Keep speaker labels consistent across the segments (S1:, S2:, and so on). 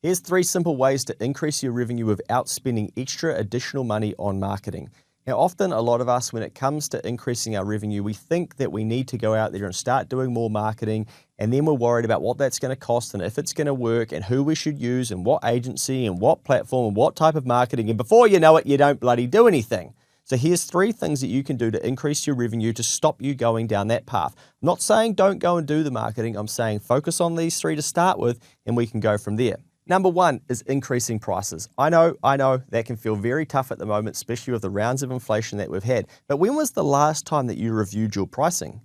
S1: Here's 3 simple ways to increase your revenue without spending extra additional money on marketing. Now, often a lot of us, when it comes to increasing our revenue, we think that we need to go out there and start doing more marketing, and then we're worried about what that's going to cost and if it's going to work and who we should use and what agency and what platform and what type of marketing. And before you know it, you don't bloody do anything. So here's 3 things that you can do to increase your revenue to stop you going down that path. I'm not saying don't go and do the marketing. I'm saying focus on these 3 to start with, and we can go from there. Number 1 is increasing prices. I know that can feel very tough at the moment, especially with the rounds of inflation that we've had. But when was the last time that you reviewed your pricing?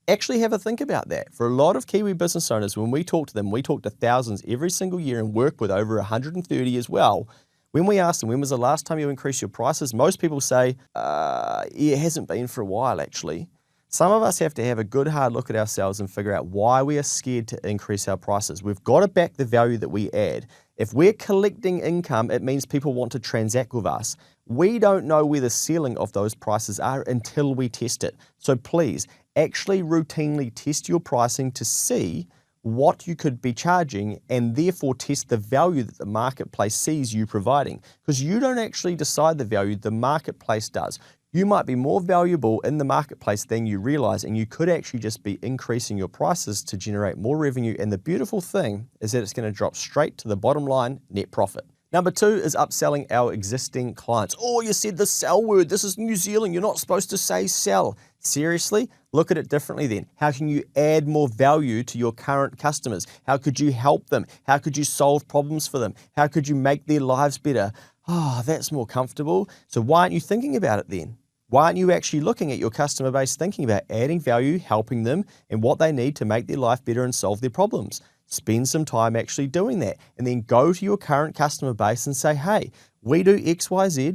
S1: Actually have a think about that. For a lot of Kiwi business owners, when we talk to them, we talk to thousands every single year and work with over 130 as well. When we ask them, when was the last time you increased your prices? Most people say, yeah, it hasn't been for a while actually. Some of us have to have a good hard look at ourselves and figure out why we are scared to increase our prices. We've got to back the value that we add. If we're collecting income, it means people want to transact with us. We don't know where the ceiling of those prices are until we test it. So please, actually routinely test your pricing to see what you could be charging and therefore test the value that the marketplace sees you providing. Because you don't actually decide the value, the marketplace does. You might be more valuable in the marketplace than you realize, and you could actually just be increasing your prices to generate more revenue. And the beautiful thing is that it's going to drop straight to the bottom line, net profit. Number 2 is upselling our existing clients. Oh, you said the sell word. This is New Zealand. You're not supposed to say sell. Seriously? Look at it differently then. How can you add more value to your current customers? How could you help them? How could you solve problems for them? How could you make their lives better? Oh, that's more comfortable. So why aren't you thinking about it then? Why aren't you actually looking at your customer base, thinking about adding value, helping them, and what they need to make their life better and solve their problems? Spend some time actually doing that, and then go to your current customer base and say, hey, we do X, Y, Z.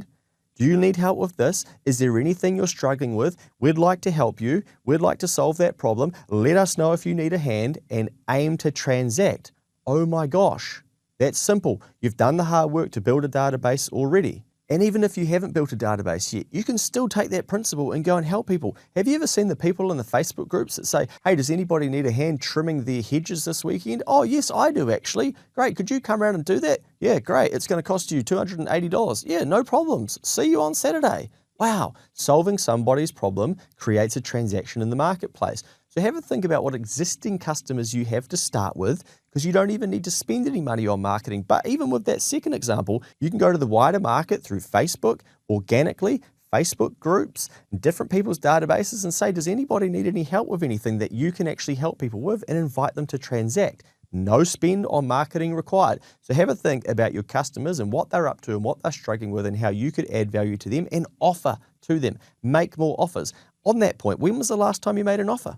S1: Do you need help with this? Is there anything you're struggling with? We'd like to help you. We'd like to solve that problem. Let us know if you need a hand, and aim to transact. Oh my gosh, that's simple. You've done the hard work to build a database already. And even if you haven't built a database yet, you can still take that principle and go and help people. Have you ever seen the people in the Facebook groups that say, hey, does anybody need a hand trimming their hedges this weekend? Oh, yes, I do actually. Great, could you come around and do that? Yeah, great, it's going to cost you $280. Yeah, no problems. See you on Saturday. Wow, solving somebody's problem creates a transaction in the marketplace. So have a think about what existing customers you have to start with, because you don't even need to spend any money on marketing. But even with that second example, you can go to the wider market through Facebook, organically, Facebook groups, different people's databases, and say, does anybody need any help with anything that you can actually help people with, and invite them to transact. No spend on marketing required. So have a think about your customers and what they're up to and what they're struggling with, and how you could add value to them and offer to them. Make more offers. On that point, when was the last time you made an offer?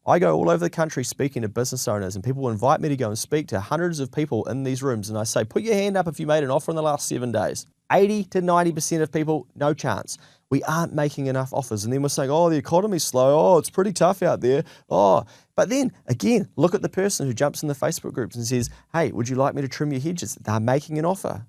S1: I go all over the country speaking to business owners, and people invite me to go and speak to hundreds of people in these rooms, and I say, put your hand up if you made an offer in the last 7 days. 80 to 90% of people, no chance. We aren't making enough offers, and then we're saying, oh, the economy's slow, oh, it's pretty tough out there, oh. But then, again, look at the person who jumps in the Facebook groups and says, hey, would you like me to trim your hedges? They're making an offer.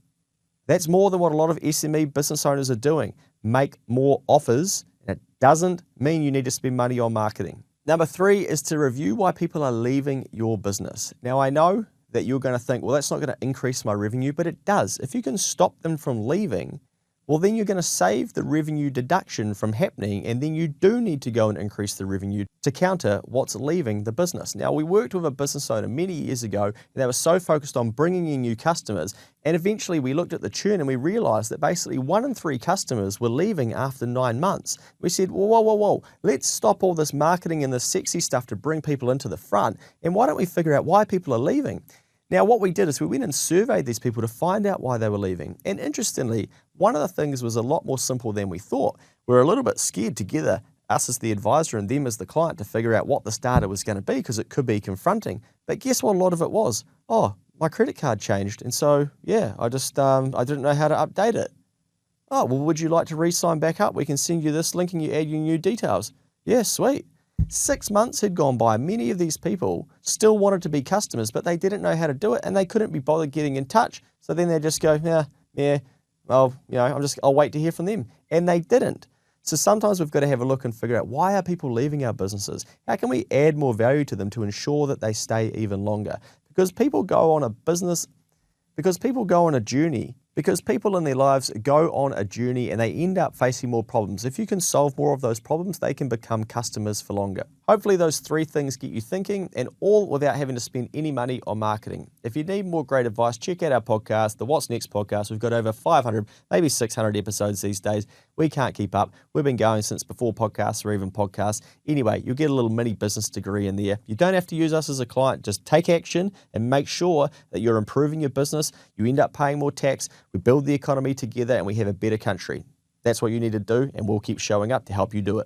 S1: That's more than what a lot of SME business owners are doing. Make more offers, and it doesn't mean you need to spend money on marketing. Number 3 is to review why people are leaving your business. Now, I know that you're going to think, well, that's not going to increase my revenue, but it does. If you can stop them from leaving, well, then you're going to save the revenue deduction from happening, and then you do need to go and increase the revenue to counter what's leaving the business. Now, we worked with a business owner many years ago, and they were so focused on bringing in new customers, and eventually we looked at the churn and we realized that basically 1 in 3 customers were leaving after 9 months. We said, well, whoa, let's stop all this marketing and this sexy stuff to bring people into the front, and why don't we figure out why people are leaving? Now, what we did is we went and surveyed these people to find out why they were leaving. And interestingly, one of the things was a lot more simple than we thought. We were a little bit scared together, us as the advisor and them as the client, to figure out what this data was going to be, because it could be confronting. But guess what a lot of it was? Oh, my credit card changed. And so, yeah, I didn't know how to update it. Oh, well, would you like to re-sign back up? We can send you this link and you add your new details. Yeah, sweet. 6 months had gone by. Many of these people still wanted to be customers, but they didn't know how to do it, and they couldn't be bothered getting in touch. So then they just go, yeah, well, I'll wait to hear from them. And they didn't. So sometimes we've got to have a look and figure out, why are people leaving our businesses? How can we add more value to them to ensure that they stay even longer? Because people go on a business Because people go on a journey. Because people in their lives go on a journey and they end up facing more problems. If you can solve more of those problems, they can become customers for longer. Hopefully those 3 things get you thinking, and all without having to spend any money on marketing. If you need more great advice, check out our podcast, the What's Next podcast. We've got over 500, maybe 600 episodes these days. We can't keep up. We've been going since before podcasts or even podcasts. Anyway, you'll get a little mini business degree in there. You don't have to use us as a client. Just take action and make sure that you're improving your business. You end up paying more tax. We build the economy together and we have a better country. That's what you need to do, and we'll keep showing up to help you do it.